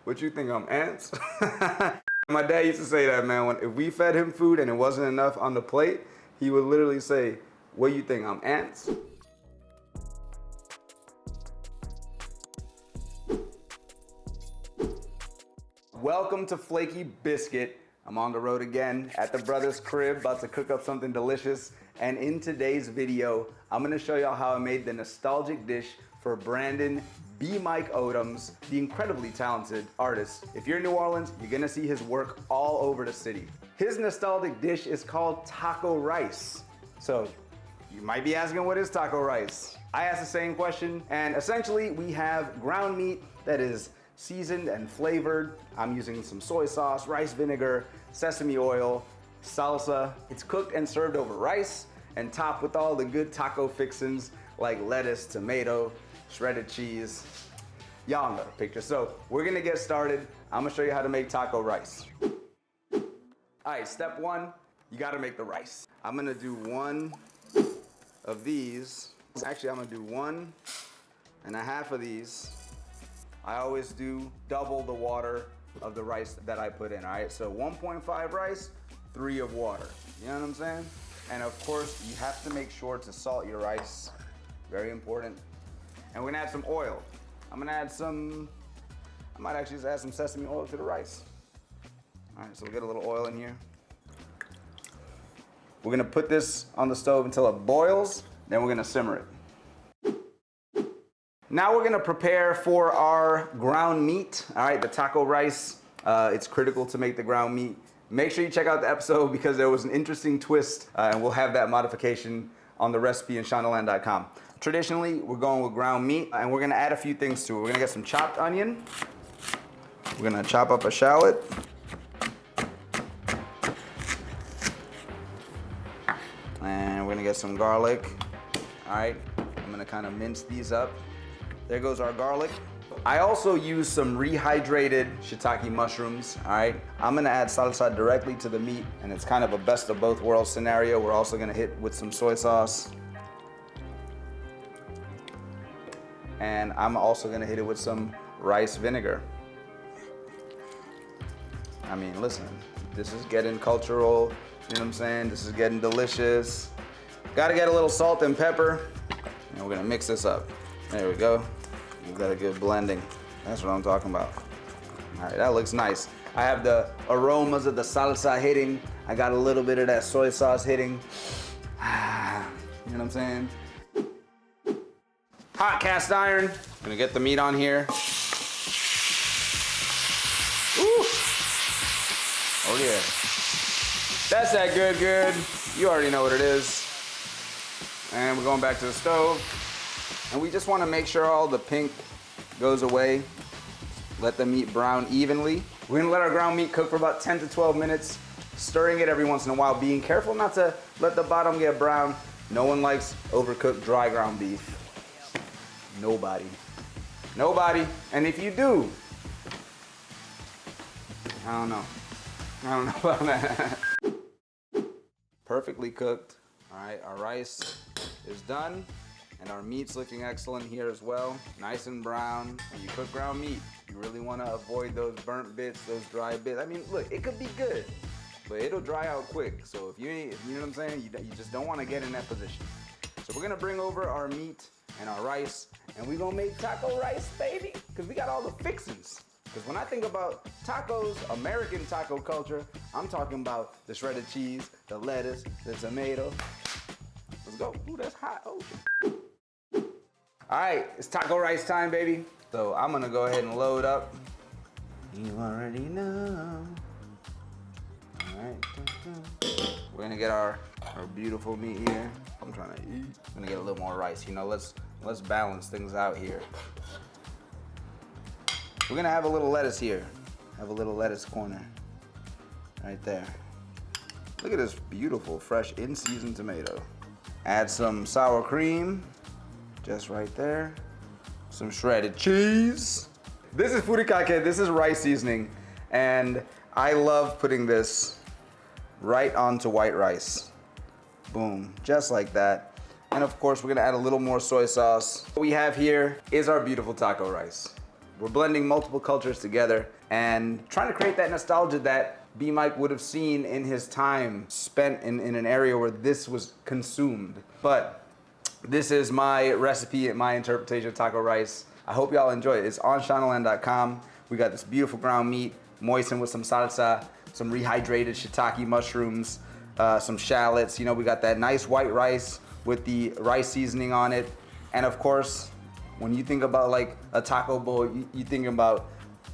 What you think, I'm ants? My dad used to say that, man. If we fed him food and it wasn't enough on the plate, he would literally say, what you think, I'm ants? Welcome to Flaky Biscuit. I'm on the road again at the brother's crib, about to cook up something delicious. And in today's video, I'm gonna show y'all how I made the nostalgic dish for Brandan BMike Owens, the incredibly talented artist. If you're in New Orleans, you're gonna see his work all over the city. His nostalgic dish is called taco rice. So you might be asking, what is taco rice? I asked the same question, and essentially we have ground meat that is seasoned and flavored. I'm using some soy sauce, rice vinegar, sesame oil, salsa. It's cooked and served over rice and topped with all the good taco fixins like lettuce, tomato, shredded cheese. Y'all know the picture. So we're gonna get started. I'm gonna show you how to make taco rice. All right, step one, you gotta make the rice. I'm gonna do one of these. Actually, I'm gonna do 1.5 of these. I always do double the water of the rice that I put in, all right? So 1.5 rice, 3 of water. You know what I'm saying? And of course, you have to make sure to salt your rice. Very important. And we're gonna add some oil. I might actually just add some sesame oil to the rice. All right, so we'll get a little oil in here. We're gonna put this on the stove until it boils, then we're gonna simmer it. Now we're gonna prepare for our ground meat, all right, the taco rice. It's critical to make the ground meat. Make sure you check out the episode because there was an interesting twist, and we'll have that modification on the recipe in Shondaland.com. Traditionally, we're going with ground meat, and we're gonna add a few things to it. We're gonna get some chopped onion. We're gonna chop up a shallot. And we're gonna get some garlic. All right, I'm gonna kind of mince these up. There goes our garlic. I also use some rehydrated shiitake mushrooms, all right? I'm gonna add salsa directly to the meat, and it's kind of a best of both worlds scenario. We're also gonna hit with some soy sauce. And I'm also gonna hit it with some rice vinegar. I mean, listen, this is getting cultural, you know what I'm saying? This is getting delicious. Gotta get a little salt and pepper, and we're gonna mix this up. There we go. We've got a good blending. That's what I'm talking about. All right, that looks nice. I have the aromas of the salsa hitting. I got a little bit of that soy sauce hitting. You know what I'm saying? Hot cast iron. I'm gonna get the meat on here. Ooh. Oh yeah. That's that good. You already know what it is. And we're going back to the stove. And we just want to make sure all the pink goes away. Let the meat brown evenly. We're gonna let our ground meat cook for about 10 to 12 minutes, stirring it every once in a while, being careful not to let the bottom get brown. No one likes overcooked dry ground beef. Nobody. And if you do, I don't know about that. Perfectly cooked. All right, our rice is done. And our meat's looking excellent here as well. Nice and brown. When you cook ground meat, you really wanna avoid those burnt bits, those dry bits. I mean, look, it could be good, but it'll dry out quick. So if you know what I'm saying, you just don't wanna get in that position. So we're gonna bring over our meat and our rice, and we're gonna make taco rice, baby, because we got all the fixins. Because when I think about tacos, American taco culture, I'm talking about the shredded cheese, the lettuce, the tomato. Let's go. Ooh, that's hot. Oh, shit. All right, it's taco rice time, baby. So I'm gonna go ahead and load up. You already know. All right, we're gonna get our beautiful meat here. I'm trying to eat. I'm gonna get a little more rice. You know, let's balance things out here. We're gonna have a little lettuce here. Have a little lettuce corner, right there. Look at this beautiful, fresh, in-season tomato. Add some sour cream. Just right there. Some shredded cheese. This is furikake, this is rice seasoning. And I love putting this right onto white rice. Boom, just like that. And of course, we're gonna add a little more soy sauce. What we have here is our beautiful taco rice. We're blending multiple cultures together and trying to create that nostalgia that BMike would have seen in his time spent in an area where this was consumed. But this is my recipe and my interpretation of taco rice. I hope y'all enjoy it. It's on Shondaland.com. We got this beautiful ground meat, moistened with some salsa, some rehydrated shiitake mushrooms, some shallots. You know, we got that nice white rice with the rice seasoning on it. And of course, when you think about like a taco bowl, you think about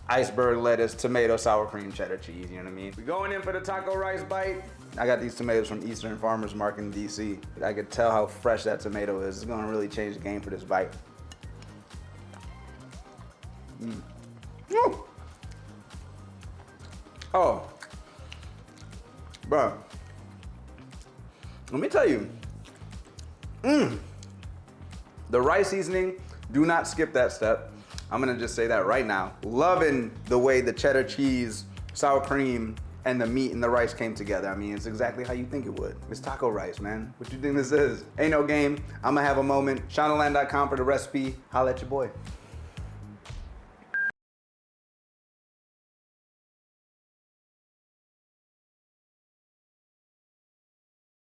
iceberg lettuce, tomato, sour cream, cheddar cheese, you know what I mean? We're going in for the taco rice bite. I got these tomatoes from Eastern Farmers Market in DC. I could tell how fresh that tomato is. It's gonna really change the game for this bite. Woo. Oh, bro, let me tell you, the rice seasoning, do not skip that step. I'm gonna just say that right now. Loving the way the cheddar cheese, sour cream, and the meat and the rice came together. I mean, it's exactly how you think it would. It's taco rice, man. What you think this is? Ain't no game. I'm gonna have a moment. Shondaland.com for the recipe. Holla at your boy.